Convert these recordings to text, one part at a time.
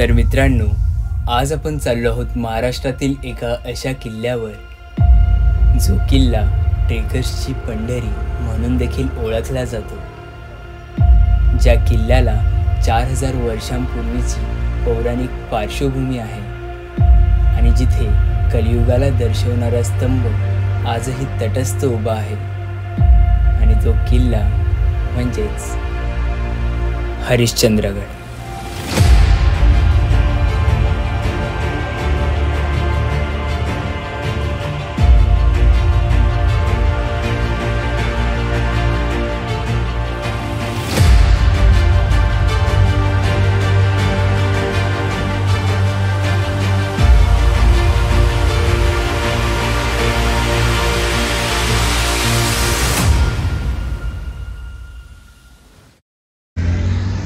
तर मित्रांनो, आज आपण चाललो आहोत महाराष्ट्रातील एका अशा किल्ल्यावर जो किल्ला ट्रेकर्सची पंढरी म्हणून देखील ओळखला जातो. ज्या किल्ल्याला 4000 वर्षांपूर्वीची पौराणिक पार्श्वभूमी आहे आणि जिथे कलियुगाला दर्शवणारा स्तंभ आजही तटस्थ उभा आहे. आणि तो किल्ला म्हणजेच हरिश्चंद्रगड.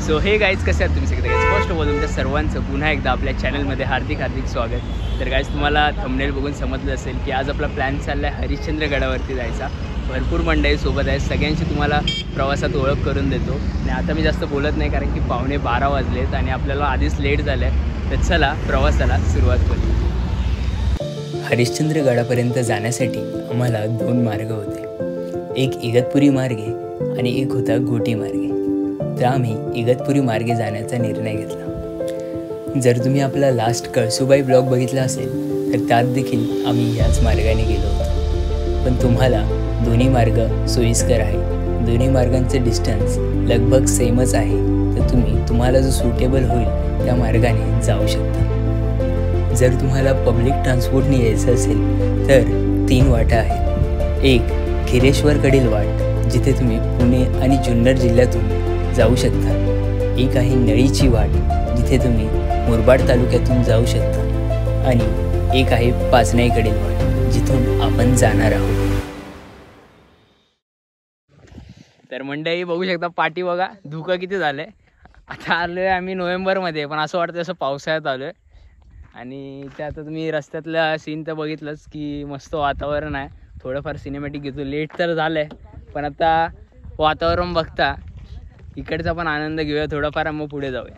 सो हे गाईज, कसे आहात तुम्ही सगळे? फर्स्ट ऑफ ऑल तुमच्या सर्वांचं पुन्हा एकदा आपल्या चॅनलमध्ये हार्दिक स्वागत. तर गाईज, तुम्हाला थंबनेल बघून समजलं असेल की आज आपला प्लॅन चालला आहे हरिश्चंद्रगडावरती जायचा. भरपूर मंडळी सोबत आहे, सगळ्यांची तुम्हाला प्रवासात ओळख करून देतो. आणि आता मी जास्त बोलत नाही कारण की 11:15 वाजलेत आणि आपल्याला आधीच लेट झालं आहे. तर चला प्रवासाला सुरुवात करू. हरिश्चंद्रगडापर्यंत जाण्यासाठी आम्हाला 2 मार्ग होते, एक इगतपुरी मार्गे आणि एक होता घोटी मार्गे. तर आम्ही इगतपुरी मार्गे जाण्याचा निर्णय घेतला. जर तुम्ही आपला लास्ट कळसुबाई ब्लॉग बघितला असेल तर त्यात देखील आम्ही ह्याच मार्गाने गेलो होतो. पण तुम्हाला दोन्ही मार्ग सोयीस्कर आहे, दोन्ही मार्गांचे डिस्टन्स लगभग सेमच आहे. तर तुम्हाला जो सुटेबल होईल त्या मार्गाने जाऊ शकता. जर तुम्हाला पब्लिक ट्रान्सपोर्टने यायचं असेल तर 3 वाटा आहेत. एक खिरेश्वरकडील वाट, जिथे तुम्ही पुणे आणि जुन्नर जिल्ह्यातून जाऊ शकता. एक आहे नळीची वाट, जिथे तुम्ही मुरबाड तालुक्यातून जाऊ शकता. आणि एक आहे पाचनाईकडील वाट, जिथून आपण जाणार आहोत. तर मंडळी बघू शकता, पाठी बघा, धुकं किती झालंय. आता आलो आहे आम्ही नोव्हेंबरमध्ये, पण असं वाटतं असं पावसाळ्यात आलो आहे. आणि ते आता तुम्ही रस्त्यातल्या सीन तर बघितलंच की मस्त वातावरण आहे. थोडंफार सिनेमॅटिक घेतो. लेट तर झालं आहे, पण आता वातावरण बघता इकडचा पण आनंद घेऊया थोडाफार, मग पुढे जाऊया.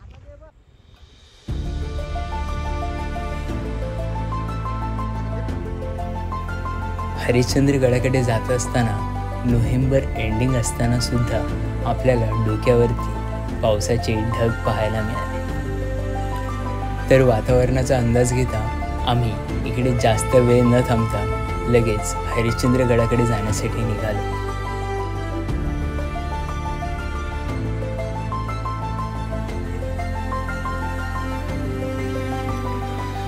हरिश्चंद्रगडाकडे जात असताना नोव्हेंबर एंडिंग असताना सुद्धा आपल्याला डोक्यावरती पावसाचे ढग पाहायला मिळाले. तर वातावरणाचा अंदाज घेता आम्ही इकडे जास्त वेळ न थांबता लगेच हरिश्चंद्रगडाकडे जाण्यासाठी निघालो.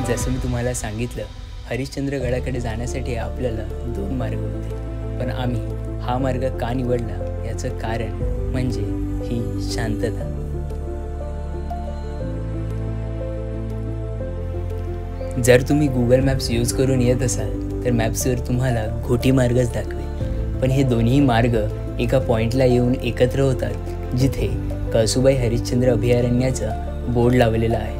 जसं मी तुम्हाला सांगितलं, हरिश्चंद्रगडाकडे जाण्यासाठी आपल्याला 2 मार्ग होते. पण आम्ही हा मार्ग का निवडला याचं कारण म्हणजे ही शांतता. जर तुम्ही गुगल मॅप्स यूज करून येत असाल तर मॅप्सवर तुम्हाला घोटी मार्गच दाखवेल. पण हे दोन्ही मार्ग एका पॉईंटला येऊन एकत्र होतात, जिथे कळसुबाई हरिश्चंद्र अभयारण्याचा बोर्ड लावलेला आहे.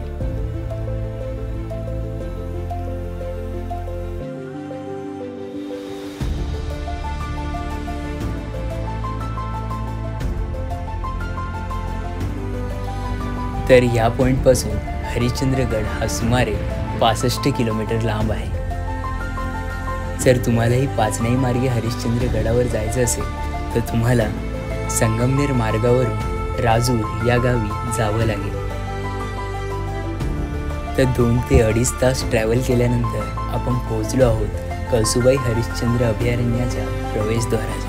तर या पॉईंटपासून हरिश्चंद्रगड हा सुमारे 65 किलोमीटर लांब आहे. जर तुम्हालाही पाचनाई मार्गे हरिश्चंद्रगडावर जायचं असेल तर तुम्हाला संगमनेर मार्गावरून राजूर या गावी जावं लागेल. तर 2 ते 2.5 तास ट्रॅव्हल केल्यानंतर आपण पोहोचलो आहोत कळसुबाई हरिश्चंद्र अभयारण्याच्या प्रवेशद्वाराच्या.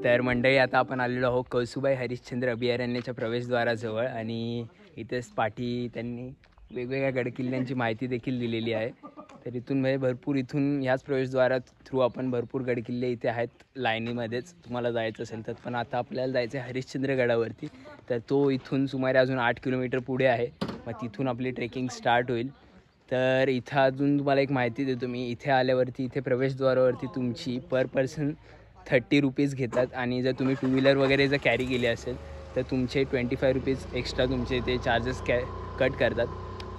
तर मंडळी, आता आपण आलेलो आहोत कळसुबाई हरिश्चंद्र अभयारण्याच्या प्रवेशद्वाराजवळ. आणि इथेच पाठी त्यांनी वेगवेगळ्या गडकिल्ल्यांची माहिती देखील दिलेली आहे. तर इथून म्हणजे भरपूर, इथून ह्याच प्रवेशद्वारा थ्रू आपण भरपूर गडकिल्ले इथे आहेत लाईनीमध्येच तुम्हाला जायचं असेल तर. पण आता आपल्याला जायचं आहे हरिश्चंद्रगडावरती. तर तो इथून सुमारे अजून 8 किलोमीटर पुढे आहे. मग तिथून आपली ट्रेकिंग स्टार्ट होईल. तर इथं अजून तुम्हाला एक माहिती देतो मी. इथे आल्यावरती इथे प्रवेशद्वारावरती तुमची पर पर्सन 30 रुपीज घेतात. आणि जर तुम्ही 2 व्हीलर वगैरे जर कॅरी केली असेल तर तुमचे 25 रुपीज एक्स्ट्रा तुमचे ते चार्जेस कट करतात.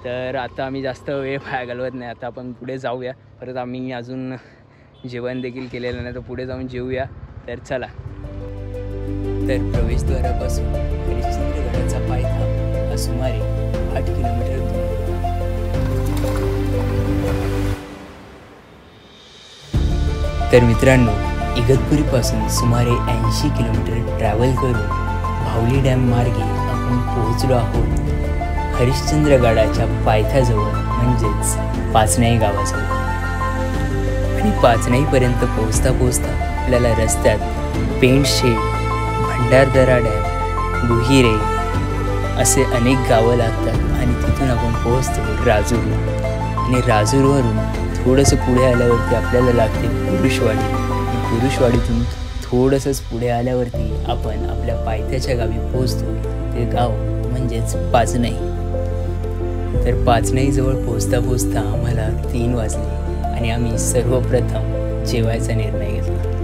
तर आता आम्ही जास्त वेळ घालवत नाही, आता आपण पुढे जाऊया. परत आम्ही अजून जेवण देखील केलेलं नाही, तर पुढे जाऊन जेवूया. तर चला. तर प्रवेशद्वारापासून हरिश्चंद्रगडाचा पायथा हा सुमारे 8 किलोमीटर दूर होता। तर मित्रांनो, इगतपुरीपासून सुमारे 80 किलोमीटर ट्रॅव्हल करून भावली डॅम मार्गे आपण पोहोचलो आहोत हरिश्चंद्रगडाच्या पायथ्याजवळ, म्हणजेच पाचनाई गावाजवळ। आणि पाचनाईपर्यंत पोहोचता पोहोचता आपल्याला रस्त्यात पेंटशेड, भंडारदरा डॅम, गुहिरे असे अनेक गावं लागतात आणि तिथून आपण पोहोचतो राजूरला। आणि राजूरवरून थोडंसं पुढे आल्यावरती आपल्याला लागते पुरुषवाडी। पुरुषवाडीतून थोडंसंच पुढे आल्यावरती आपण आपल्या पायथ्याच्या गावी पोहोचतो, ते गाव म्हणजेच पाचनाई। तर पाचनाईजवळ पोहोचता पोहोचता आम्हाला 3 वाजले आणि आम्ही सर्वप्रथम जेवायचा निर्णय घेतला।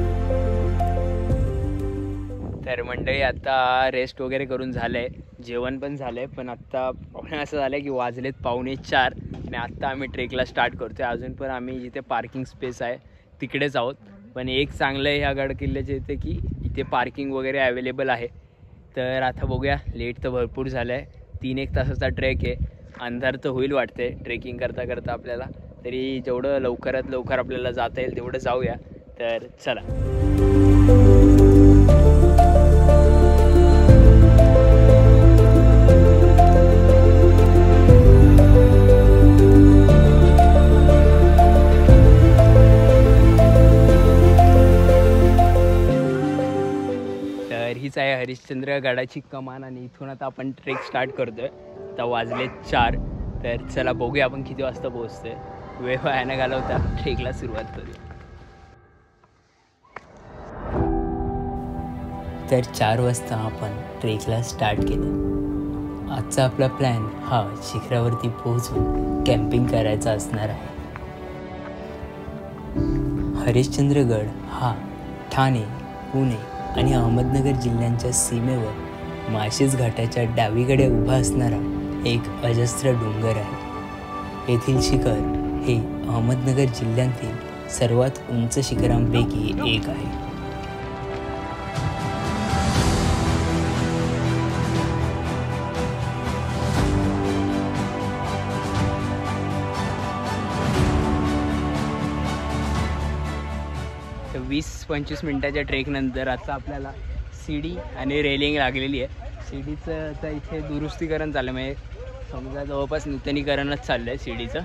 तर मंडळी, आता रेस्ट वगैरे करून झालं आहे, जेवण पण झालं आहे, पण आत्ता प्रॉब्लेम असं झालं आहे की वाजलेत 3:45 आणि आत्ता आम्ही ट्रेकला स्टार्ट करतो आहे। अजून पण आम्ही जिथे पार्किंग स्पेस आहे तिकडेच आहोत, पण एक चांगलं आहे ह्या गड किल्ल्याचे इथे की इथे पार्किंग वगैरे अवेलेबल आहे। तर आता बघूया, लेट तर भरपूर झालं आहे, 3-1 तासाचा ट्रेक आहे, अंधार तर होईल वाटते ट्रेकिंग करता करता आपल्याला, तरी जेवढं लवकरात लवकर आपल्याला जाता येईल तेवढं जाऊया। तर चला। तर हीच आहे हरिश्चंद्रगडाची कमान आणि इथून आता आपण ट्रेक स्टार्ट करतोय। आता वाजले 4, तर चला बघूया आपण किती वाजता पोहोचतोय। वेळ वाया न घालवता ट्रेकला सुरुवात करूया। तर 4 वाजता आपण ट्रेकला स्टार्ट केलं। आजचा आपला प्लॅन हा शिखरावरती पोहोचून कॅम्पिंग करायचा असणार आहे। हरिश्चंद्रगड हा ठाणे, पुणे आणि अहमदनगर जिल्ह्यांच्या सीमेवर माळशेज घाटाच्या डावीकडे उभा असणारा एक अजस्त्र डोंगर आहे। येथील शिखर हे अहमदनगर जिल्ह्यातील सर्वात उंच शिखरांपैकी एक आहे। तर 20-25 मिनिटाच्या ट्रेकनंतर आता आपल्याला सीडी आणि रेलिंग लागलेली आहे। सीडीचं आता इथे दुरुस्तीकरण चाललं, म्हणजे समजा जवळपास नूतनीकरणच चाललं आहे सीडीचं।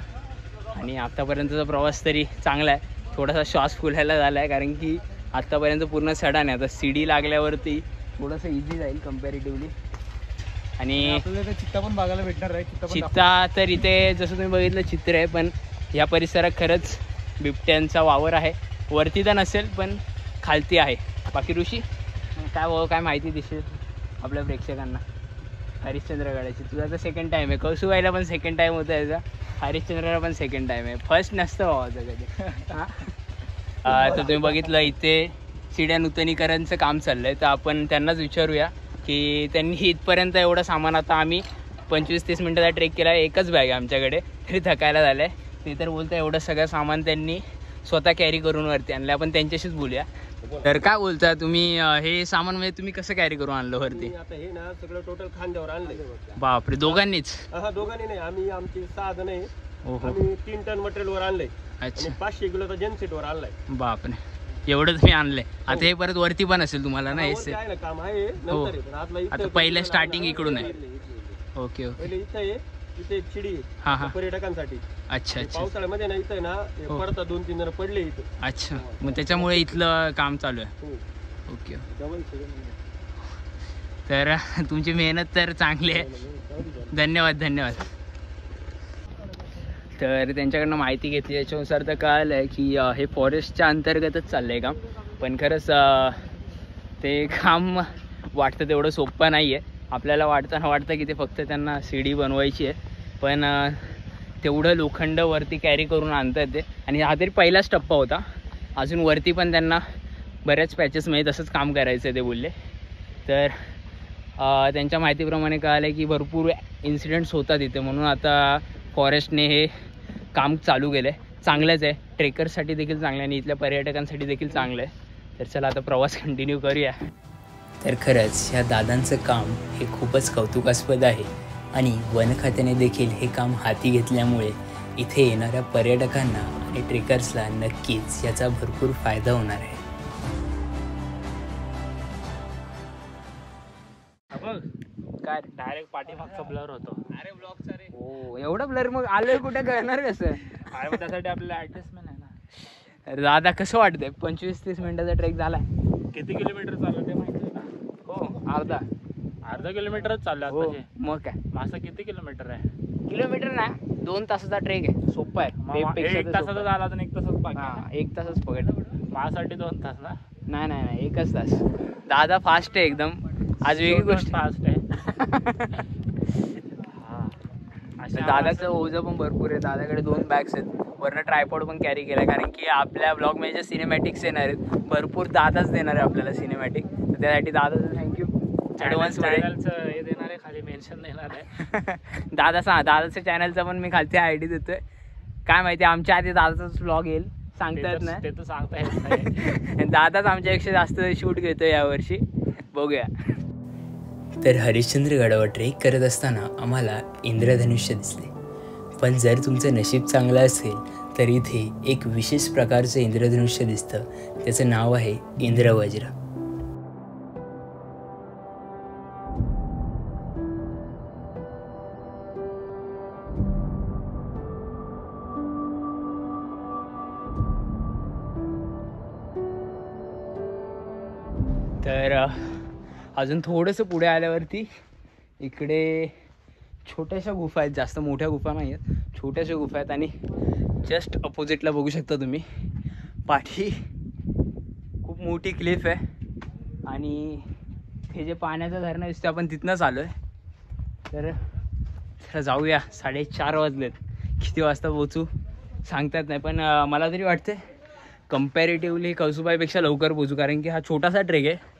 आणि आत्तापर्यंतचा प्रवास तरी चांगला आहे, थोडासा श्वास फुलायला झाला आहे कारण की आत्तापर्यंत पूर्ण सडा नाही, आता सीडी लागल्यावरती थोडंसं इझी जाईल कम्पॅरेटिव्हली। आणि आपल्याला चित्ता पण बघायला भेटणार आहे। चित्ता तर इथे जसं तुम्ही बघितलं चित्र आहे, पण या परिसरात खरंच बिबट्यांचा वावर आहे। वरती तर नसेल पण खालती आहे। बाकी ऋषी काय माहिती दिसेल आपल्या प्रेक्षकांना हरिश्चंद्रगडाची? तुझा तर सेकंड टाईम आहे, कौसुबाईला पण सेकंड टाईम होता याचा, हरिश्चंद्रला पण सेकंड टाईम आहे, फर्स्ट नसतं व्हावाचं कधी। हां, तर तुम्ही बघितलं इथे शिड्या नूतनीकरणचं काम चाललं आहे, तर आपण त्यांनाच विचारूया की त्यांनी इथपर्यंत एवढं सामान, आता आम्ही 25-30 मिनटाचा ट्रेक केला आहे, एकच बॅग आहे आमच्याकडे, तरी थकायला झालं आहे। ते तर बोलतं एवढं सगळं सामान त्यांनी स्वतः कॅरी करून वरती आणलं। आपण त्यांच्याशीच बोलूया। तर काय बोलता तुम्ही, हे सामान म्हणजे तुम्ही कसं कॅरी करून आणलं वरती? आता हे ना सगळं टोटल खांद्यावर आणलंय। बापरे, दोघांनीच? हा, दोघांनी नाही, आमची 6 जण आहे, आम्ही 3 टन मटेरियल वर आणलंय। अच्छा, 500 किलोचा जनसेट वर आणलाय। बापरे, एवढं तुम्ही आणलंय? आता हे परत वरती पण असेल तुम्हाला ना? आहे ना, काम आहे नंतर। आता पहिलं स्टार्टिंग इकडून आहे? Okay okay. पहिले इथे एक शिडी आहे पर्यटकांसाठी। अच्छा अच्छा, पावसाळ्यामध्ये ना इथे ना पडतात 2-3 जण पडले इथे। अच्छा, मग त्याच्यामुळे इथलं काम चालू आहे? ओके। तर तुमची मेहनत तर चांगली आहे, धन्यवाद धन्यवाद। तर त्यांच्याकडनं माहिती घेतली, याच्यानुसार तर कळालं आहे की हे फॉरेस्टच्या अंतर्गतच चाललं आहे काम, पण खरंच ते काम वाटतं तेवढं सोपं नाही आहे। आपल्याला वाटतं की ते फक्त त्यांना सीडी बनवायची आहे, पण तेवढं लोखंड वरती कॅरी करून आणता येते। आणि हा तरी पहिलाच टप्पा होता, अजून वरती पण त्यांना बऱ्याच पॅचेसमध्ये तसंच काम करायचं आहे ते बोलले। तर त्यांच्या माहितीप्रमाणे कळालं की भरपूर इन्सिडेंट्स होतात इथे, म्हणून आता फॉरेस्टने हे काम चालू केलं आहे। चांगलंच आहे, ट्रेकर्ससाठी देखील चांगलं आहे आणि इथल्या पर्यटकांसाठी देखील चांगलं आहे। तर चला आता प्रवास कंटिन्यू करूया। तर खरंच ह्या दादांचं काम हे खूपच कौतुकास्पद आहे आणि वन खात्याने देखील हे काम हाती घेतल्यामुळे इथे येणाऱ्या पर्यटकांना आणि ट्रेकर्सला नक्कीच याचा भरपूर फायदा होणार आहे. काय डायरेक्ट पाठीमागचा ब्लर होतो. अरे ब्लॉगचा रे. हो एवढा ब्लर मग आलोय कुठे करणार कसं. अरे मग त्यासाठी आपल्याला ऍडजस्टमेंट आहे ना. दादा कसं वाटतंय 25-30 मिनिटाचा ट्रेक झाला. किती किलोमीटर चाललं ते माहिती आहे का? हो अर्धा किलोमीटरच चाललं हो. आताचे. मग काय माझं किती किलोमीटर आहे? किलोमीटर ना 2 तासाचा ट्रेक आहे. सोपा आहे. एक तासाचा झाला तर 1 तासच बाकी. हा 1 तासच पकड. माझ्यासाठी 2 तास ना. नाही 1च तास. दादा फास्ट आहे एकदम. आज वेगळी गोष्ट फास्ट आहे. दादाचं ओझं पण भरपूर आहे. दादाकडे 2 बॅग्स आहेत. वरनं ट्रायपॉड पण कॅरी केला कारण की आपल्या ब्लॉगमध्ये जे सिनेमॅटिक्स येणार आहेत भरपूर दादाच देणार आहे आपल्याला सिनेमॅटिक. तर त्यासाठी दादाचं थँक्यू. चॅनलचं हे देणार आहे, खाली मेन्शन देणार आहे. दादाच्या चॅनलचा पण मी खालती आयडी देतोय. काय माहिती आमच्या आधी दादाचाच ब्लॉग येईल सांगता येत नाही. ते तर सांगता येत नाही. दादाच आमच्यापेक्षा जास्त शूट घेतोय यावर्षी. बघूया. तर हरिश्चंद्रगडावर ट्रेक करत असताना आम्हाला इंद्रधनुष्य दिसले. पण जर तुमचं नशीब चांगलं असेल तर इथे एक विशेष प्रकारचं इंद्रधनुष्य दिसतं. त्याचं नाव आहे इंद्रवज्र. तर अजून थोडंसं पुढे आल्यावरती इकडे छोट्याशा गुफा आहेत. जास्त मोठ्या गुफा नाही आहेत, छोट्याशा गुफा आहेत. आणि जस्ट अपोजिटला बघू शकता तुम्ही पाठी खूप मोठी क्लिफ आहे. आणि हे जे पाण्याचं धरणं दिसतं आपण तिथनंच आलो आहे. तर जाऊया. 4:30 वाजलेत. किती वाजता पोहोचू सांगता येत नाही. पण मला तरी वाटते कम्पॅरेटिव्हली कळसुबाईपेक्षा लवकर पोहोचू कारण की हा छोटासा ट्रेक आहे.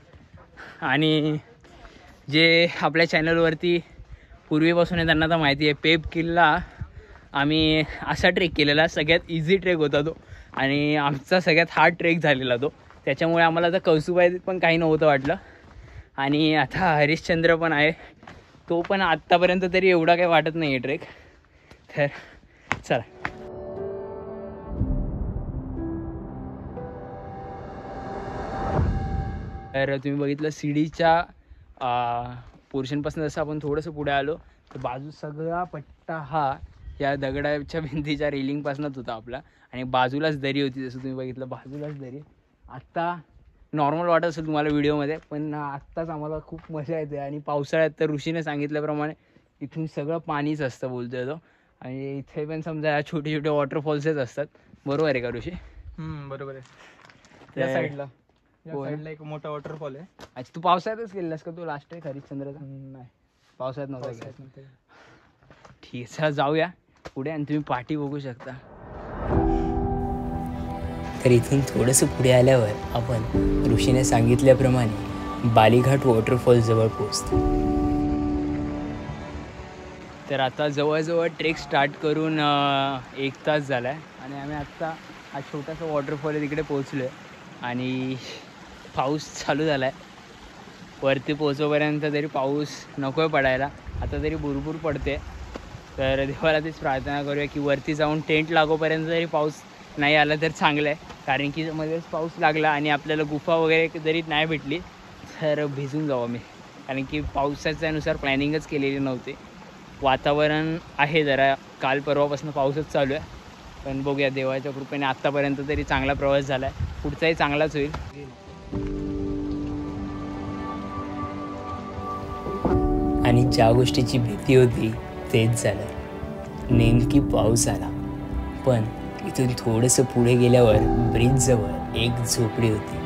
आणि जे आपल्या चॅनलवरती पूर्वीपासून आहे त्यांना तर माहिती आहे पेप किल्ला आम्ही असा ट्रेक केलेला. सगळ्यात इझी ट्रेक होता तो आणि आमचा सगळ्यात हार्ड ट्रेक झालेला तो. त्याच्यामुळे आम्हाला तर कळसुबाई पण काही नव्हतं वाटलं. आणि आता हरिश्चंद्र पण आहे, तो पण आत्तापर्यंत तरी एवढा काही वाटत नाही आहे ट्रेक. तर चला. तर तुम्ही बघितलं सीडीच्या पोर्शनपासून जसं आपण थोडंसं पुढे आलो तर बाजू सगळा पट्टा हा या दगडाच्या भिंतीच्या रेलिंगपासूनच होता आपला. आणि बाजूलाच दरी होती. जसं तुम्ही बघितलं बाजूलाच दरी. आत्ता नॉर्मल वाटत असेल तुम्हाला व्हिडिओमध्ये पण आत्ताच आम्हाला खूप मजा येते. आणि पावसाळ्यात तर ऋषीने सांगितल्याप्रमाणे इथून सगळं पाणीच असतं बोलतोय तो. आणि इथे पण समजा छोटे छोटे वॉटरफॉल्सच असतात. बरोबर आहे का ऋषी? बरोबर आहे. त्या साईडला एक मोठा वॉटरफॉल आहे. अच्छा तू पावसाळ्यातच गेलेलास का? तू लास्ट आहे हरिश्चंद्रचा? नाही पावसाळ्यात नव्हता. ठीक आहे चला जाऊया पुढे. आणि तुम्ही पाठी बघू शकता. तर इथून थोडंसं पुढे आल्यावर आपण ऋषीने सांगितल्याप्रमाणे बालीघाट वॉटरफॉल जवळ पोहोचतो. तर आता जवळजवळ ट्रेक स्टार्ट करून 1 तास झाला आहे. आणि आम्ही आत्ता हा छोटासा वॉटरफॉल आहे तिकडे पोहोचलो आहे. आणि पाऊस चालू झाला आहे. वरती पोहोचोपर्यंत तरी पाऊस नको आहे पडायला. आता तरी भुरभुर पडते. तर देवाला तीच प्रार्थना करूया की वरती जाऊन टेंट लागोपर्यंत जरी पाऊस नाही आला तर चांगलं आहे. कारण की मध्येच पाऊस लागला आणि आपल्याला गुफा वगैरे जरी नाही भेटली तर भिजून जाऊ आम्ही. कारण की पावसाच्यानुसार प्लॅनिंगच केलेली नव्हती. वातावरण आहे जरा काल परवापासून पाऊसच चालू आहे. पण बघूया देवाच्या कृपेने आत्तापर्यंत तरी चांगला प्रवास झाला आहे. पुढचाही चांगलाच होईल. आणि ज्या गोष्टीची भीती होती तेच झालं. नेमकी पाऊस आला. पण इथून थोडंसं पुढे गेल्यावर ब्रिजजवळ एक झोपडी होती.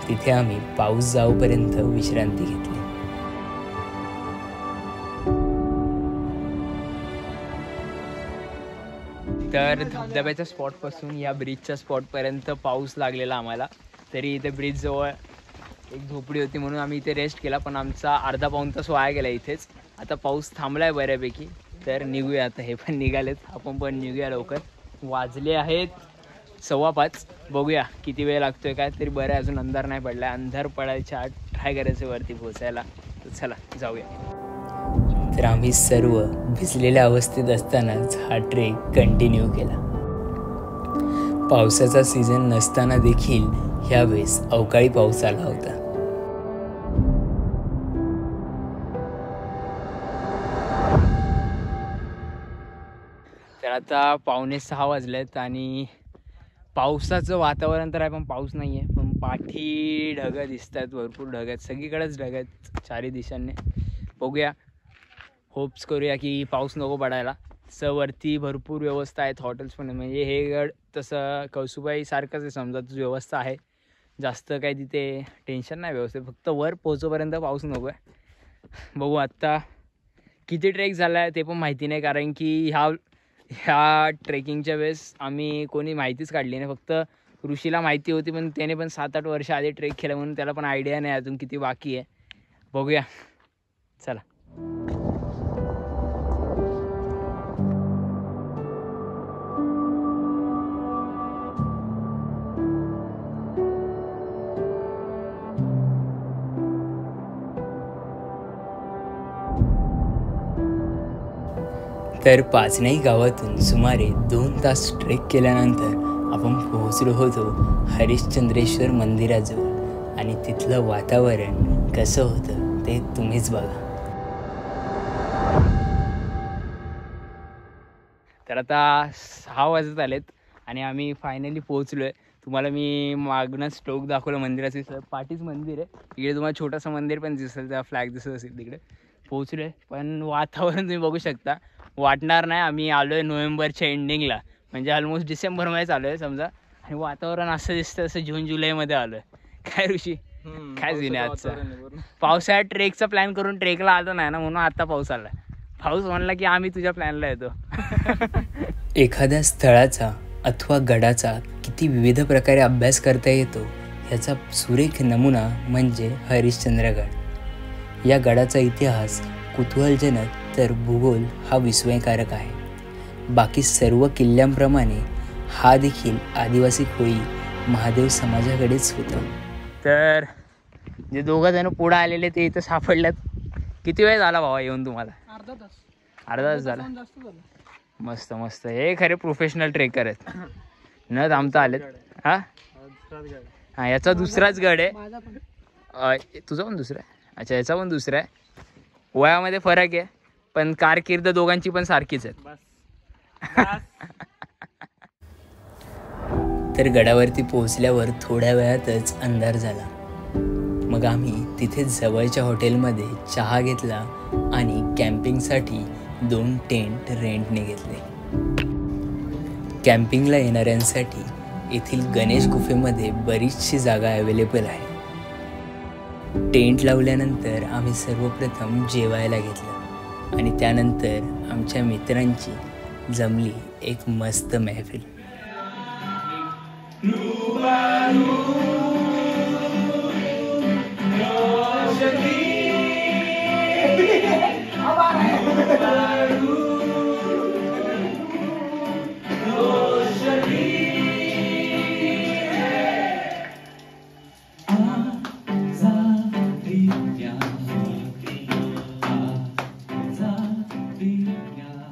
तिथे आम्ही पाऊस जाऊपर्यंत विश्रांती घेतली. तर धबधब्याच्या स्पॉटपासून या ब्रिजच्या स्पॉटपर्यंत पाऊस लागलेला आम्हाला. तरी इथे ब्रिजजवळ एक झोपडी होती म्हणून आम्ही इथे रेस्ट केला. पण आमचा अर्धा पाऊण तास वाया गेला इथेच. आता पाऊस थांबला आहे बऱ्यापैकी. तर निघूया आता. हे पण निघालेत आपण पण निघूया लवकर. वाजले आहेत 5:15. बघूया किती वेळ लागतोय काय तरी बरं आहे, अजून अंधार नाही पडला. अंधार पडायच्या आत ट्राय करायचं वरती पोहोचायला. तर चला जाऊया. तर आम्ही सर्व भिजलेल्या अवस्थेत असतानाच हा ट्रेक कंटिन्यू केला. पावसाचा सीझन नसताना देखील ह्यावेळेस अवकाळी पाऊस आला होता. तर आता 5:45 वाजलेत आणि पावसाचं वातावरण तर आहे पण पाऊस नाही आहे. पण पाठी ढगं दिसत आहेत, भरपूर ढग आहेत, सगळीकडेच ढग आहेत चारी दिशांनी. बघूया, होप्स करूया की पाऊस नको पडायला. वरती भरपूर व्यवस्था आहेत, हॉटेल्स पण आहे. म्हणजे हे गड तसं कळसुबाई सारखंच आहे समजा, व्यवस्था आहे. जास्त काही तिथे टेन्शन नाही व्यवस्थित, फक्त वर पोहोचोपर्यंत पाऊस नको आहे. बघू आत्ता किती ट्रेक झाला आहे ते पण माहिती नाही, कारण की ह्या ट्रेकिंगच्या वेळेस आम्ही कोणी माहितीच काढली नाही. फक्त ऋषीला माहिती होती, पण त्याने पण 7-8 वर्ष आधी ट्रेक केलं म्हणून त्याला पण आयडिया नाही अजून किती बाकी आहे. बघूया, चला. तर पाचनाई गावातून सुमारे 2 तास ट्रेक केल्यानंतर आपण पोहोचलो होतो हरिश्चंद्रेश्वर मंदिराजवळ. आणि तिथलं वातावरण कसं होतं ते तुम्हीच बघा. तर आता 6 वाजत आलेत आणि आम्ही फायनली पोहोचलो आहे. तुम्हाला मी मागणं स्टोक दाखवलं मंदिराचं, पाठीच मंदिर आहे. इकडे तुम्हाला छोटंसं मंदिर पण दिसेल, त्या फ्लॅग दिसत असेल तिकडे. पोहोचलो आहे, पण वातावरण तुम्ही बघू शकता, वाटणार नाही आम्ही आलो आहे नोव्हेंबरच्या एंडिंगला, म्हणजे ऑलमोस्ट डिसेंबरमध्येच आलो आहे समजा. आणि वातावरण असं दिसतं असं जून जुलैमध्ये आलो आहे. काय ऋषी, काय जुने आजचं पावसाळ्यात ट्रेकचा प्लॅन करून ट्रेकला आलो नाही ना, म्हणून आता पाऊस आला. पाऊस म्हणला की आम्ही तुझ्या प्लॅनला येतो. एखाद्या स्थळाचा अथवा गडाचा किती विविध प्रकारे अभ्यास करता येतो ह्याचा सुरेख नमुना म्हणजे हरिश्चंद्रगड. या गडाचा इतिहास कुतूहलजनक तर भूगोल हा विस्मयकारक आहे. बाकी सर्व किल्ल्यांप्रमाणे हा देखील आदिवासी कोळी महादेव समाजाकडेच होता. तर जे 2 जण पुढे आलेले ते इथं सापडल्यात. किती वेळ झाला भावा येऊन तुम्हाला? अर्धा तास झाला. मस्त मस्त, हे खरे प्रोफेशनल ट्रेकर आहेत, न थांबता आलेत. हा याचा दुसराच गड आहे. तुझा पण दुसरा आहे? अच्छा, याचा पण दुसरा आहे. वयामध्ये फरक आहे पण कारकीर्द दोघांची पण सारखीच आहे. तर गडावरती पोहोचल्यावर थोड्या वेळातच अंधार झाला. मग आम्ही तिथे जवळच्या हॉटेलमध्ये चहा घेतला आणि कॅम्पिंगसाठी 2 टेंट रेंटने घेतले. कॅम्पिंगला येणाऱ्यांसाठी येथील गणेश गुफेमध्ये बरीचशी जागा अवेलेबल आहे. टेंट लावल्यानंतर आम्ही सर्वप्रथम जेवायला घेतलं आणि त्यानंतर आमच्या मित्रांची जमली एक मस्त महफिल.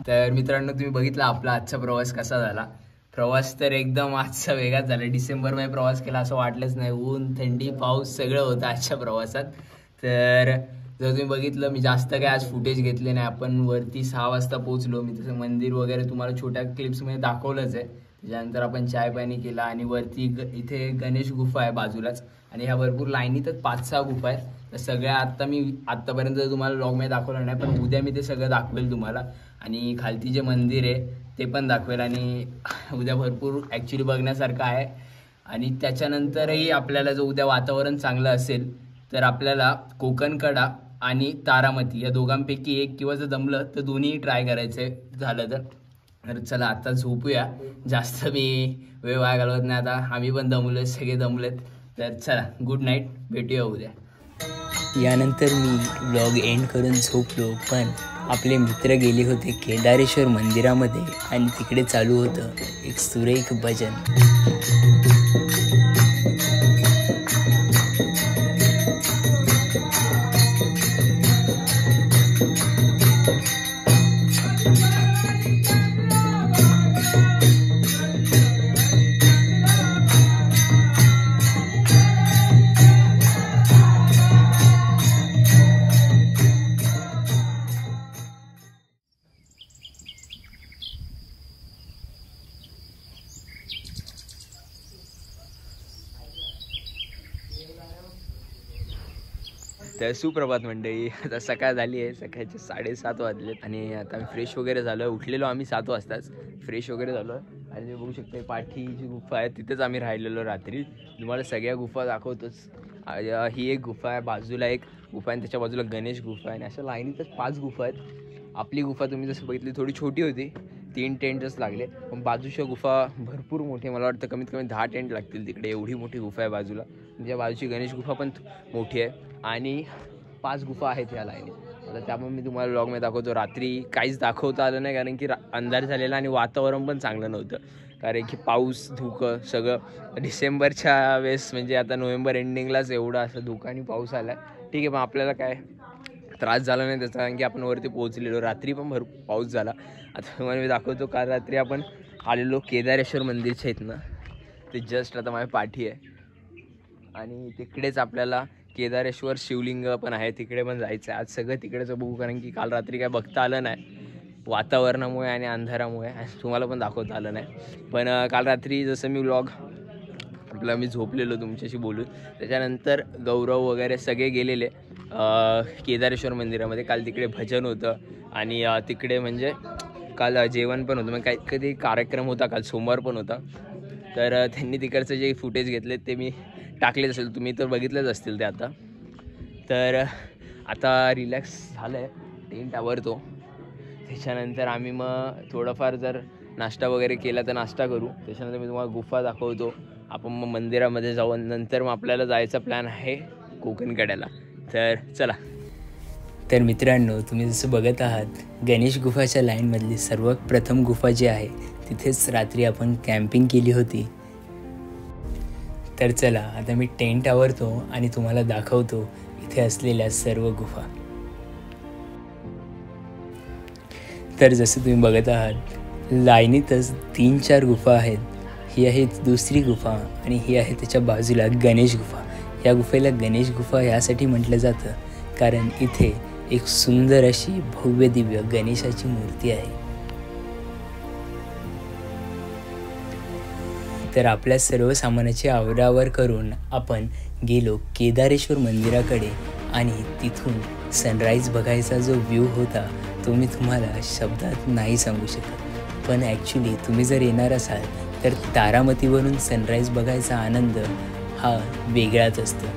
तर मित्रांनो, तुम्ही बघितला आपला आजचा प्रवास कसा झाला. प्रवास तर एकदम आजचा वेगळाच झाला. डिसेंबरमध्ये प्रवास केला असं वाटलंच नाही. ऊन, थंडी, पाऊस सगळं होतं आजच्या प्रवासात. तर जर तुम्ही बघितलं, मी जास्त काय आज फुटेज घेतले नाही. आपण वरती 6 वाजता पोहोचलो. मी तसं मंदिर वगैरे तुम्हाला छोट्या क्लिप्समध्ये दाखवलंच आहे. त्याच्यानंतर आपण चाय पाणी केला आणि वरती इथे गणेश गुफा आहे बाजूलाच. आणि ह्या भरपूर लाईनीतच 5-6 गुफा आहेत. तर सगळ्या आत्तापर्यंत तुम्हाला व्लॉगमध्ये दाखवलं नाही, पण उद्या मी ते सगळं दाखवेल तुम्हाला. आणि खालती जे मंदिर आहे ते पण दाखवेल. आणि उद्या भरपूर ॲक्च्युली बघण्यासारखं आहे. आणि त्याच्यानंतरही आपल्याला जर उद्या वातावरण चांगलं असेल तर आपल्याला कोकणकडा आणि तारामती या दोघांपैकी एक, किंवा जर जमलं तर दोन्ही ट्राय करायचं झालं तर. तर चला आता झोपूया, जास्त मी वेळ वाया घालवत नाही. आता आम्ही पण दमलोय, सगळे दमलेत. तर चला, गुड नाईट, भेटूया उद्या. यानंतर मी व्लॉग एंड करून झोपलो, पण आपले मित्र गेले होते केदारेश्वर मंदिरामध्ये आणि तिकडे चालू होतं एक सुरेख भजन. तर सुप्रभात मंडळी. आता सकाळ झाली आहे, सकाळचे 7:30 वाजलेत आणि आता आम्ही फ्रेश वगैरे झालो आहे. उठलेलो आम्ही 7 वाजताच, फ्रेश वगैरे झालो आहे आणि तुम्ही बघू शकता पाठी जी गुफा आहे तिथेच आम्ही राहिलेलो रात्री. तुम्हाला सगळ्या गुफा दाखवतोच. ही एक गुफा आहे, बाजूला एक गुफा आहे आणि त्याच्या बाजूला गणेश गुफा आहे आणि अशा लाईनीतच 5 गुफा आहेत. आपली गुफा तुम्ही जसं बघितली थोडी छोटी होती, 3 टेंटच लागले, पण बाजूच्या गुफा भरपूर मोठी, मला वाटतं कमीत कमी 10 टेंट लागतील तिकडे, एवढी मोठी गुफा आहे बाजूला. म्हणजे बाजूची गणेश गुफा पण मोठी आहे आणि 5 गुफा आहेत या लाईनीत. आता त्यामुळे मी तुम्हाला व्लॉगमध्ये दाखवतो. रात्री काहीच दाखवता आलं नाही कारण की अंधार झालेला आणि वातावरण पण चांगलं नव्हतं, कारण की पाऊस धुकं सगळं. डिसेंबरच्या वेळेस म्हणजे आता नोव्हेंबर एंडिंगलाच एवढं असं धुकं आणि पाऊस आला. ठीक आहे, पण आपल्याला काय त्रास झाला नाही त्याचा, कारण की आपण वरती पोहोचलेलो. रात्री पण भरपूर पाऊस झाला. आता तुम्हाला मी दाखवतो. काल रात्री आपण आलेलो केदारेश्वर मंदिरच्या इथनं, ते जस्ट आता माझ्या पाठी आहे आणि तिकडेच आपल्याला केदारेश्वर शिवलिंग पण आहे, तिकडे पण जायचं आहे. आज सगळं तिकडेच बघू, कारण की काल रात्री काय बघता आलं नाही वातावरणामुळे आणि अंधारामुळे, आणि तुम्हाला पण दाखवता आलं नाही. पण काल रात्री जसं मी व्लॉग आपला मी झोपलेलो तुमच्याशी बोलून, त्याच्यानंतर गौरव वगैरे सगळे गेलेले केदारेश्वर मंदिरामध्ये. काल तिकडे भजन होतं आणि तिकडे म्हणजे काल जेवण पण होतं, म्हणजे कधी कार्यक्रम होता काल, सोमवार पण होता. तर त्यांनी तिकडचं जे फुटेज घेतले ते मी टाकलेच असेल, तुम्ही तर बघितलेच असतील ते आता. तर आता रिलॅक्स झालं आहे, टेंट आवरतो, त्याच्यानंतर आम्ही मग थोडंफार जर नाश्ता वगैरे केला तर नाश्ता करू. त्याच्यानंतर मी तुम्हाला गुफा दाखवतो. आपण मग मंदिरामध्ये जाऊ, नंतर मग आपल्याला जायचा प्लॅन आहे कोकणकड्याला. तर चला. तर मित्रांनो, तुम्ही जसं बघत आहात गणेश गुफाच्या लाईनमधली सर्वात प्रथम गुफा जी आहे तिथेच रात्री आपण कॅम्पिंग केली होती. तर चला आता मी टेंट आवरतो आणि तुम्हाला दाखवतो इथे असलेल्या सर्व गुफा. तर जसं तुम्ही बघत आहात लाईनीतच 3-4 गुफा आहेत. ही आहे दुसरी गुफा आणि ही आहे त्याच्या बाजूला गणेश गुफा. या गुफेला गणेश गुफा यासाठी म्हटलं जातं कारण इथे एक सुंदर अशी भव्य दिव्य गणेशाची मूर्ती आहे. तर आपल्या सर्व सामानाची आवरावर करून आपण गेलो केदारेश्वर मंदिराकडे आणि तिथून सनराईज बघायचा जो व्ह्यू होता तो मी तुम्हाला शब्दात नाही सांगू शकत. पण ॲक्च्युली तुम्ही जर येणार असाल तर तारामतीवरून सनराईज बघायचा आनंद हा वेगळाच असतो.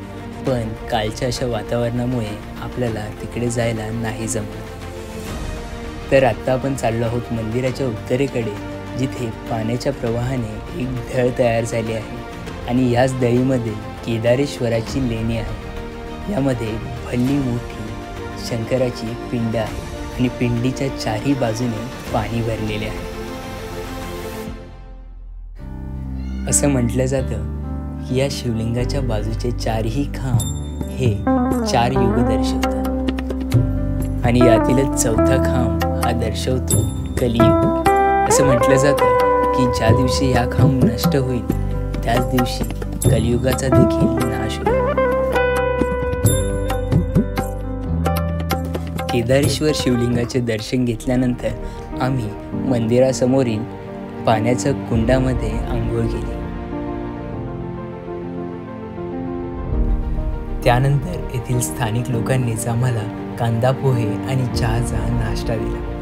पण कालच्या अशा वातावरणामुळे आपल्याला तिकडे जायला नाही जमलं. तर आत्ता आपण चाललो आहोत मंदिराच्या उत्तरेकडे, जिथे पाण्याच्या प्रवाहाने एक धळ तयार झाली आहे आणि याच दळीमध्ये केदारेश्वराची लेणी आहे. यामध्ये भल्ली मोठी शंकराची एक पिंड आहे आणि पिंडीच्या 4ही बाजूने पाणी भरलेले आहे. असं म्हटलं जातं की या शिवलिंगाच्या बाजूचे 4ही खांब हे 4 युग दर्शवतात आणि यातीलच 4था खांब हा दर्शवतो कलियुग. असं म्हटलं जातं की ज्या दिवशी हा खांब नष्ट होईल त्याच दिवशी कलियुगाचा देखील नाश होईल. केदारेश्वर शिवलिंगाचे दर्शन घेतल्यानंतर आम्ही मंदिरासमोरील पाण्याच्या कुंडामध्ये आंघोळ केली. त्यानंतर येथील स्थानिक लोकांनीच आम्हाला कांदा पोहे आणि चहाचा नाश्ता दिला.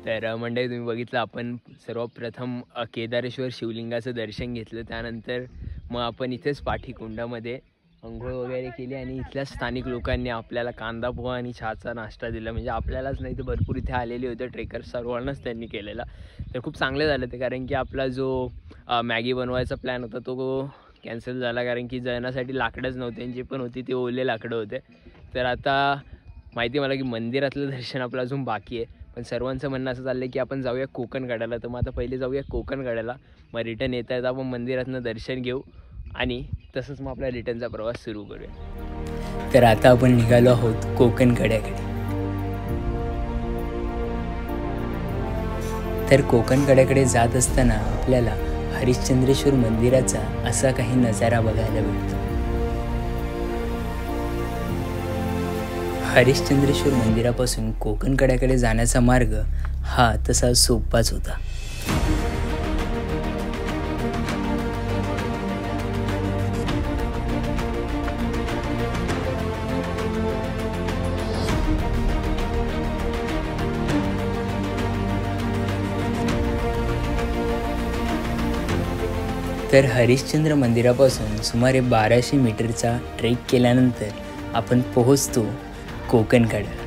तर मंडळी तुम्ही बघितलं, आपण सर्वप्रथम केदारेश्वर शिवलिंगाचं दर्शन घेतलं. त्यानंतर मग आपण इथेच पाठीकुंडामध्ये अंघोळ वगैरे केली आणि इथल्या स्थानिक लोकांनी आपल्याला कांदा पोहा आणि चहाचा नाश्ता दिला. म्हणजे आपल्यालाच नाही तर भरपूर इथे आलेले होते ट्रेकर्स, सर्वांनाच त्यांनी केलेला. तर खूप चांगलं झालं ते, कारण की आपला जो मॅगी बनवायचा प्लॅन होता तो कॅन्सल झाला, कारण की जळणासाठी लाकडंच नव्हते, जे पण होती ते ओले लाकडं होते. तर आता माहिती मला की मंदिरातलं दर्शन आपलं अजून बाकी आहे, पण सर्वांचं म्हणणं असं चाललं की आपण जाऊया कोकणकड्याला. तर मग आता पहिले जाऊया कोकणकड्याला, मग रिटर्न येता येता आपण मंदिरातनं दर्शन घेऊ आणि तसंच मग आपला रिटर्नचा प्रवास सुरू करूया. तर आता आपण निघालो आहोत कोकणकड्याकडे. तर कोकणकड्याकडे जात असताना आपल्याला हरिश्चंद्रेश्वर मंदिराचा असा काही नजारा बघायला मिळतो. हरिश्चंद्रेश्वर मंदिरापासून कोकणकड्याकडे जाण्याचा मार्ग हा तसा सोपाच होता. तर हरिश्चंद्र मंदिरापासून सुमारे 1200 मीटरचा ट्रेक केल्यानंतर आपण पोहोचतो कोकणकड्याला.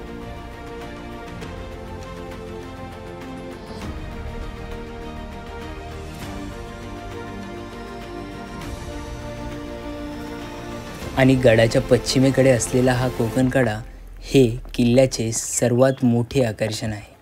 आणि गडाच्या पश्चिमेकडे असलेला हा कोकणकडा हे किल्ल्याचे सर्वात मोठे आकर्षण आहे.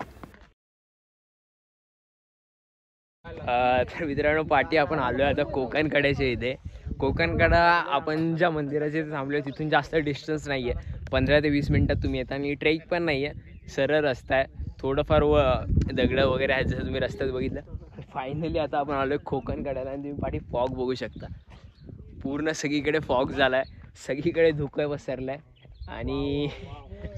तर मित्रांनो, पाठी आपण आलो आहे आता कोकणकड्याच्या इथे. कोकणकडा आपण ज्या मंदिराच्या इथे थांबलो आहे तिथून जास्त डिस्टन्स नाही आहे, 15 ते 20 मिनटात तुम्ही येता. आणि ट्रेक पण नाही आहे, सरळ रस्ता आहे, थोडंफार दगडं वगैरे आहेत जसं तुम्ही रस्त्यात बघितलं. फायनली आता आपण आलो आहे कोकणकड्याला आणि तुम्ही पाठी फॉग बघू शकता. पूर्ण सगळीकडे फॉग झाला आहे, सगळीकडे धुकं पसरलं आहे आणि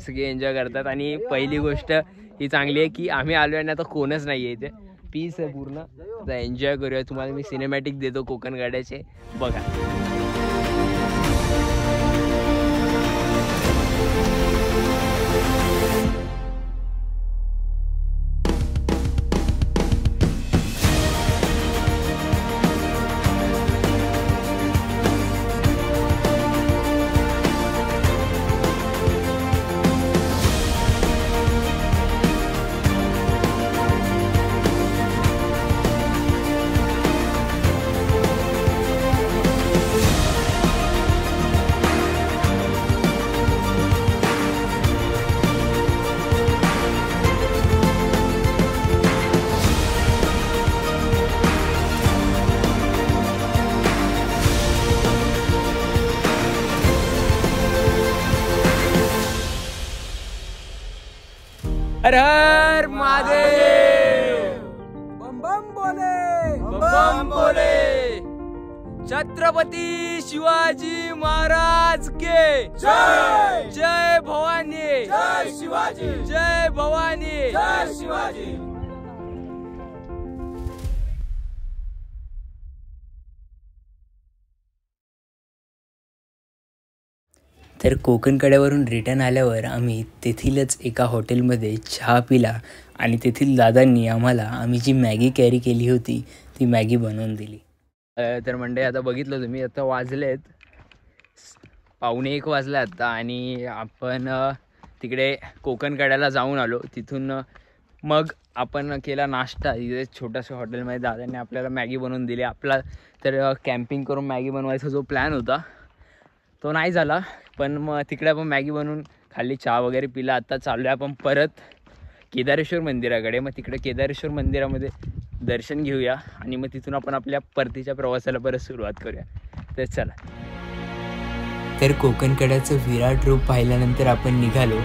सगळे एन्जॉय करतात. आणि पहिली गोष्ट ही चांगली आहे की आम्ही आलो आहे आणि आता कोणच नाही आहे इथे, पीस आहे पूर्ण. आता एन्जॉय करूया. तुम्हाला मी सिनेमॅटिक देतो कोकणकड्याचे, बघा. हर हर महादेव, बम बम बोले, बम बम बोले. छत्रपती शिवाजी महाराज के जय. जय भवानी, जय शिवाजी, जय भवानी, जय शिवाजी. तर कोकणकड्यावरून रिटर्न आल्यावर आम्ही तेथीलच एका हॉटेलमध्ये चहा पिला आणि तेथील दादांनी आम्ही जी मॅगी कॅरी केली होती ती मॅगी बनवून दिली. तर मंडळी, आता बघितलं तुम्ही, आता वाजलेत 1:15 वाजले आता आणि आपण तिकडे कोकणकड्याला जाऊन आलो. तिथून मग आपण केला नाश्ता इथे छोट्याशा हॉटेलमध्ये. दादांनी आपल्याला मॅगी बनवून दिली. आपला तर कॅम्पिंग करून मॅगी बनवायचा जो प्लॅन होता तो नाही झाला, पण मग तिकडे आपण मॅगी बनवून खाल्ली, चहा वगैरे पिला. आता चाललो आहे आपण परत केदारेश्वर मंदिराकडे. मग तिकडे केदारेश्वर मंदिरामध्ये दर्शन घेऊया आणि मग तिथून आपण आपल्या परतीच्या प्रवासाला परत सुरुवात करूया. तर चला. तर कोकणकड्याचं विराट रूप पाहिल्यानंतर आपण निघालो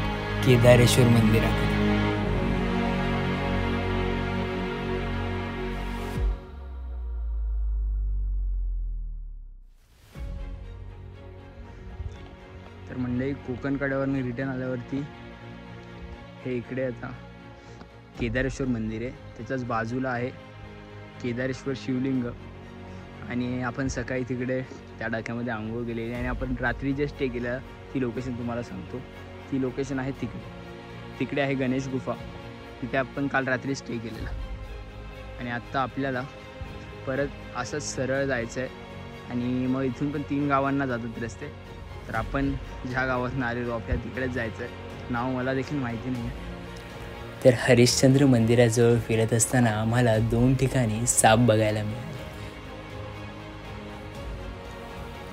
केदारेश्वर मंदिराकडे. तर मंडळी, कोकणकड्यावरून रिटर्न आल्यावरती हे इकडे आता केदारेश्वर मंदिर आहे, त्याच्याच बाजूला आहे केदारेश्वर शिवलिंग. आणि आपण सकाळी तिकडे त्या डाक्यामध्ये आंघोळ केलेली आणि आपण रात्री जे स्टे केलं ती लोकेशन तुम्हाला सांगतो. ती लोकेशन आहे तिकडे आहे गणेश गुफा, तिथे आपण काल रात्री स्टे केलेला. आणि आत्ता आपल्याला परत असंच सरळ जायचं आहे आणि मग इथून पण 3 गावांना जातात रस्ते. तर आपण ज्या गावातून आलेलो आपल्या तिकडेच जायचं आहे. नाव मला देखील माहिती नाही आहे. तर हरिश्चंद्र मंदिराजवळ फिरत असताना आम्हाला 2 ठिकाणी साप बघायला मिळाले.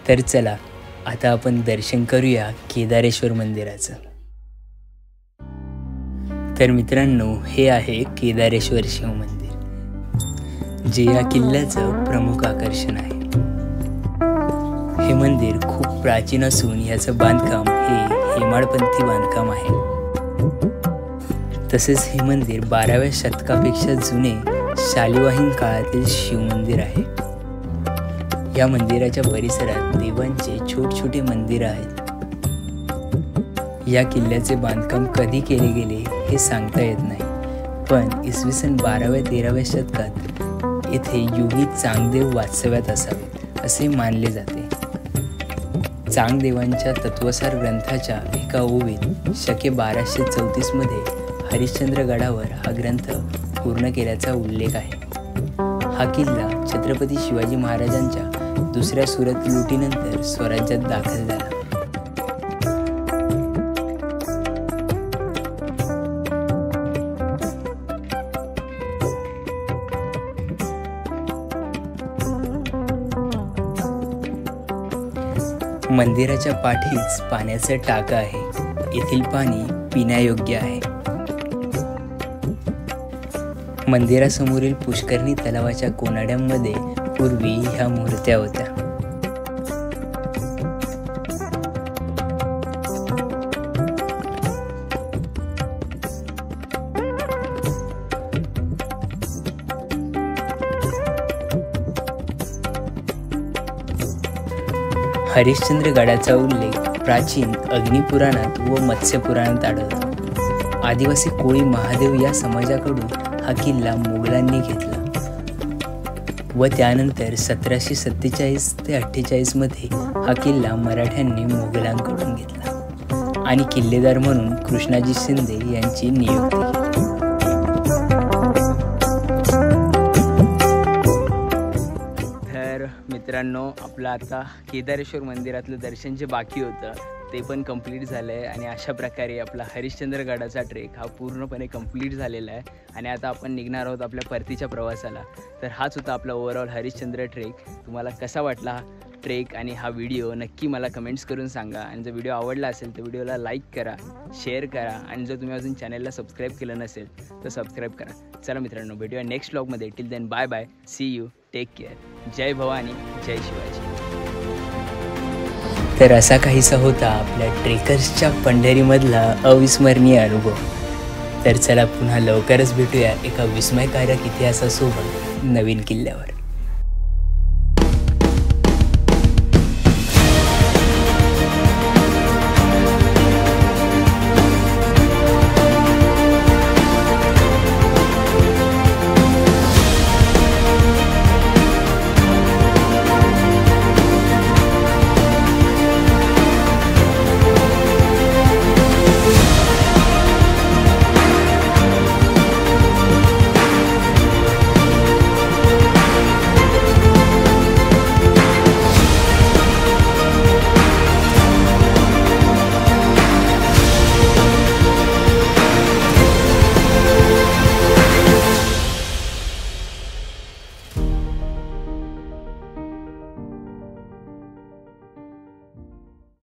तर चला आता आपण दर्शन करूया केदारेश्वर मंदिराचं. तर मित्रांनो, हे आहे केदारेश्वर शिव मंदिर, जे या किल्ल्याचं प्रमुख आकर्षण आहे. हे मंदिर खूप प्राचीन असून याचं बांधकाम हे हेमाडपंथी बांधकाम आहे. तसेच हे मंदिर 12व्या शतकापेक्षा जुने शालिवाहन काळातील शिव मंदिर आहे. या मंदिराच्या परिसरात देवांचे छोटे मंदिर आहेत. या किल्ल्याचे बांधकाम कधी केले गेले हे सांगता येत नाही, पण इसवी सन 12व्या-13व्या शतकात येथे योगी चांगदेव वास्तव्यात असावेत असे मानले जाते. चांगदेवांच्या तत्वसार ग्रंथाच्या एका ओवीत शके 1234 मध्ये हरिश्चंद्र गडावर हा ग्रंथ पूर्ण केल्याचा उल्लेख आहे. हा किल्ला छत्रपती शिवाजी महाराजांच्या दुसऱ्या सुरत लुटीनंतर स्वराज्यात दाखल झाला. मंदिराच्या पाठीच पाण्याचं टाकं आहे. येथील पाणी पिण्यायोग्य आहे. मंदिरासमोरील पुष्करणी तलावाच्या कोनाड्यांमध्ये पूर्वी ह्या मूर्त्या होत्या. हरिश्चंद्र गडाचा उल्लेख प्राचीन अग्निपुराणात व मत्स्यपुराणात आढळतो. आदिवासी कोळी महादेव या समाजाकडून हा किल्ला मोगलांनी घेतला व त्यानंतर 1747 ते 48 मध्ये हा किल्ला मराठ्यांनी मोगलांकडून घेतला आणि किल्लेदार म्हणून कृष्णाजी शिंदे यांची नियुक्ती केली. तर मित्रांनो, आपलं आता केदारेश्वर मंदिरातलं दर्शन जे बाकी होतं ते पण कंप्लीट झालं आहे आणि अशा प्रकारे आपला हरिश्चंद्र गडाचा ट्रेक हा पूर्णपणे कंप्लीट झालेला आहे. आणि आता आपण निघणार आहोत आपल्या परतीच्या प्रवासाला. तर हाच होता आपला ओव्हरऑल हरिश्चंद्र ट्रेक. तुम्हाला कसा वाटला हा ट्रेक आणि हा व्हिडिओ नक्की मला कमेंट्स करून सांगा. आणि जर व्हिडिओ आवडला असेल तर व्हिडिओला लाईक करा, शेअर करा आणि जर तुम्ही अजून चॅनलला सबस्क्राईब केलं नसेल तर सबस्क्राईब करा. चला मित्रांनो, भेटूया नेक्स्ट व्लॉगमध्ये. Till then bye bye, see you, take care. जय भवानी, जय शिवाजी. तर असा काहीसा होता आपल्या ट्रेकर्सच्या पंढरीमधला अविस्मरणीय अनुभव. तर चला पुन्हा लवकरच भेटूया एका विस्मयकारक इतिहासासोबत नवीन किल्ल्यावर.